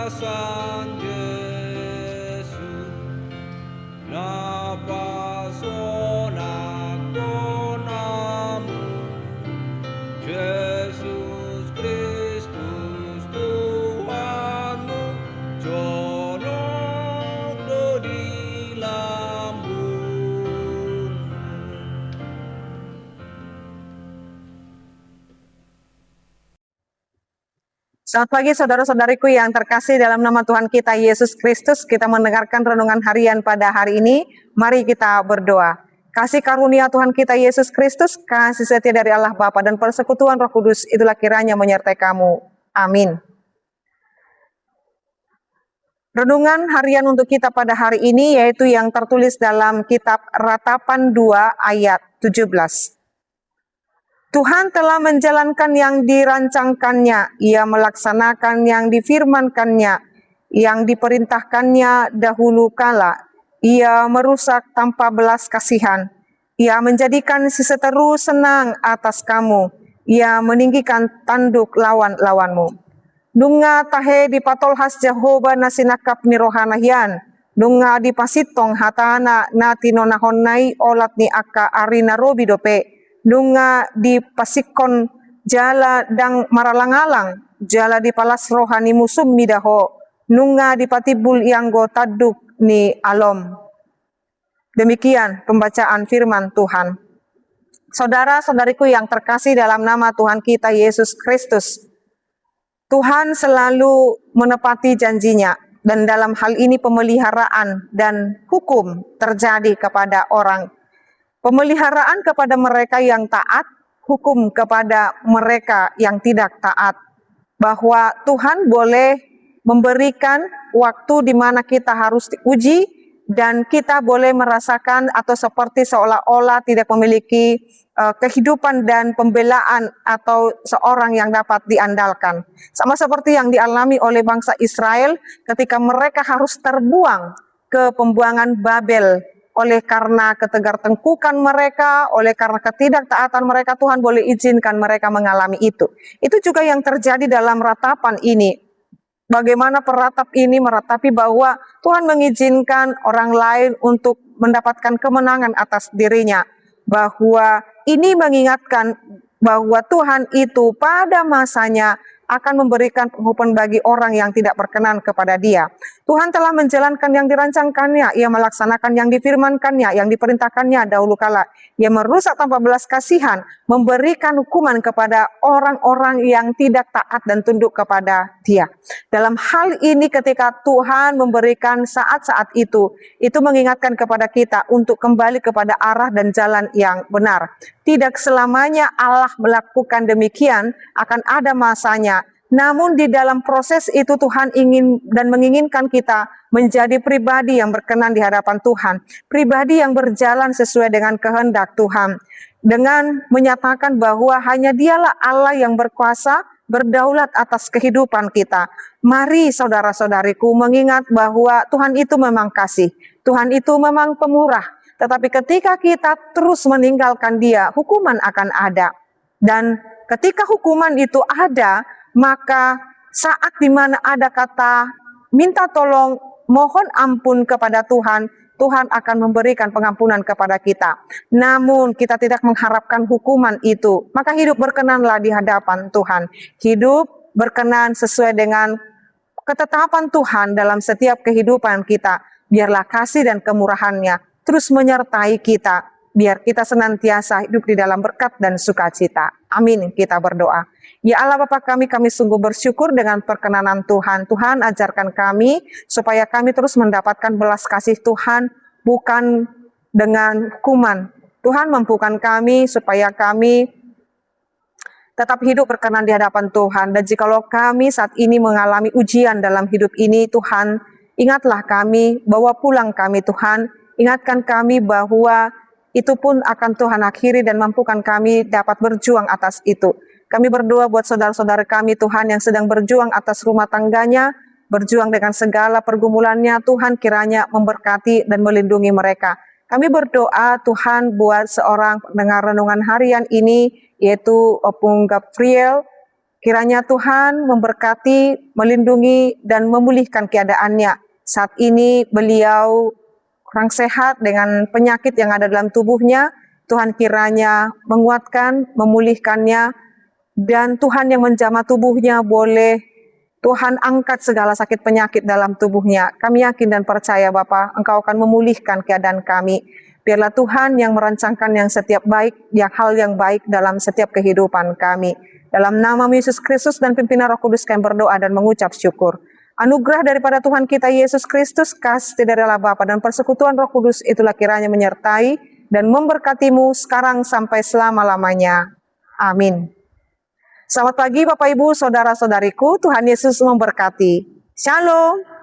Sang Yesus, napasonak namu, Yesus Kristus Tuhanmu, jonok do di lambung. Selamat pagi saudara-saudariku yang terkasih dalam nama Tuhan kita Yesus Kristus. Kita mendengarkan renungan harian pada hari ini. Mari kita berdoa. Kasih karunia Tuhan kita Yesus Kristus, kasih setia dari Allah Bapa dan persekutuan Roh Kudus, itulah kiranya menyertai kamu. Amin. Renungan harian untuk kita pada hari ini yaitu yang tertulis dalam kitab Ratapan 2 ayat 17. Tuhan telah menjalankan yang dirancangkannya, Ia melaksanakan yang difirmankannya, yang diperintahkannya dahulu kala. Ia merusak tanpa belas kasihan. Ia menjadikan si seteru senang atas kamu. Ia meninggikan tanduk lawan-lawanmu. Nunga tahe di patolhas Jehovah nasinakap ni rohanahian. Nunga di pasitong hatana na tinonahonai olat ni aka arina robi dope. Nunga di pasikon jala dang maralangalang, jala di palas rohani musum midaho, nunga di patibul ianggo taduk ni alom. Demikian pembacaan firman Tuhan. Saudara-saudariku yang terkasih dalam nama Tuhan kita Yesus Kristus, Tuhan selalu menepati janjinya, dan dalam hal ini pemeliharaan dan hukum terjadi kepada orang. Pemeliharaan kepada mereka yang taat, hukum kepada mereka yang tidak taat. Bahwa Tuhan boleh memberikan waktu di mana kita harus diuji, dan kita boleh merasakan atau seperti seolah-olah tidak memiliki kehidupan dan pembelaan atau seorang yang dapat diandalkan. Sama seperti yang dialami oleh bangsa Israel ketika mereka harus terbuang ke pembuangan Babel. Oleh karena ketegar-tengkukan mereka, oleh karena ketidaktaatan mereka, Tuhan boleh izinkan mereka mengalami itu. Itu juga yang terjadi dalam ratapan ini. Bagaimana peratap ini meratapi bahwa Tuhan mengizinkan orang lain untuk mendapatkan kemenangan atas dirinya. Bahwa ini mengingatkan bahwa Tuhan itu pada masanya akan memberikan penghukuman bagi orang yang tidak berkenan kepada Dia. Tuhan telah menjalankan yang dirancangkannya, Ia melaksanakan yang difirmankannya, yang diperintahkannya dahulu kala. Ia merusak tanpa belas kasihan, memberikan hukuman kepada orang-orang yang tidak taat dan tunduk kepada Dia. Dalam hal ini ketika Tuhan memberikan saat-saat itu mengingatkan kepada kita untuk kembali kepada arah dan jalan yang benar. Tidak selamanya Allah melakukan demikian, akan ada masanya. Namun di dalam proses itu Tuhan ingin dan menginginkan kita menjadi pribadi yang berkenan di hadapan Tuhan. Pribadi yang berjalan sesuai dengan kehendak Tuhan. Dengan menyatakan bahwa hanya Dialah Allah yang berkuasa, berdaulat atas kehidupan kita. Mari saudara-saudariku mengingat bahwa Tuhan itu memang kasih. Tuhan itu memang pemurah. Tetapi ketika kita terus meninggalkan Dia, hukuman akan ada. Dan ketika hukuman itu ada, maka saat dimana ada kata minta tolong, mohon ampun kepada Tuhan, Tuhan akan memberikan pengampunan kepada kita. Namun kita tidak mengharapkan hukuman itu, maka hidup berkenanlah di hadapan Tuhan. Hidup berkenan sesuai dengan ketetapan Tuhan dalam setiap kehidupan kita. Biarlah kasih dan kemurahan-Nya terus menyertai kita, biar kita senantiasa hidup di dalam berkat dan sukacita. Amin, kita berdoa. Ya Allah Bapa kami sungguh bersyukur dengan perkenanan Tuhan. Tuhan ajarkan kami supaya kami terus mendapatkan belas kasih Tuhan, bukan dengan hukuman. Tuhan mampukan kami supaya kami tetap hidup berkenan di hadapan Tuhan. Dan jikalau kami saat ini mengalami ujian dalam hidup ini, Tuhan, ingatlah kami, bawa pulang kami Tuhan. Ingatkan kami bahwa itu pun akan Tuhan akhiri dan mampukan kami dapat berjuang atas itu. Kami berdoa buat saudara-saudara kami Tuhan yang sedang berjuang atas rumah tangganya, berjuang dengan segala pergumulannya. Tuhan kiranya memberkati dan melindungi mereka. Kami berdoa Tuhan buat seorang pendengar renungan harian ini, yaitu Opung Gabriel. Kiranya Tuhan memberkati, melindungi, dan memulihkan keadaannya. Saat ini beliau kurang sehat dengan penyakit yang ada dalam tubuhnya. Tuhan kiranya menguatkan, memulihkannya, dan Tuhan yang menjamah tubuhnya boleh Tuhan angkat segala sakit penyakit dalam tubuhnya. Kami yakin dan percaya Bapa, Engkau akan memulihkan keadaan kami. Biarlah Tuhan yang merancangkan yang setiap baik, hal yang baik dalam setiap kehidupan kami. Dalam nama Yesus Kristus dan pimpinan Roh Kudus kami berdoa dan mengucap syukur. Anugerah daripada Tuhan kita Yesus Kristus, kasih dari Allah Bapa dan persekutuan Roh Kudus itulah kiranya menyertai dan memberkatimu sekarang sampai selama-lamanya. Amin. Selamat pagi Bapak Ibu, Saudara-saudariku, Tuhan Yesus memberkati. Shalom.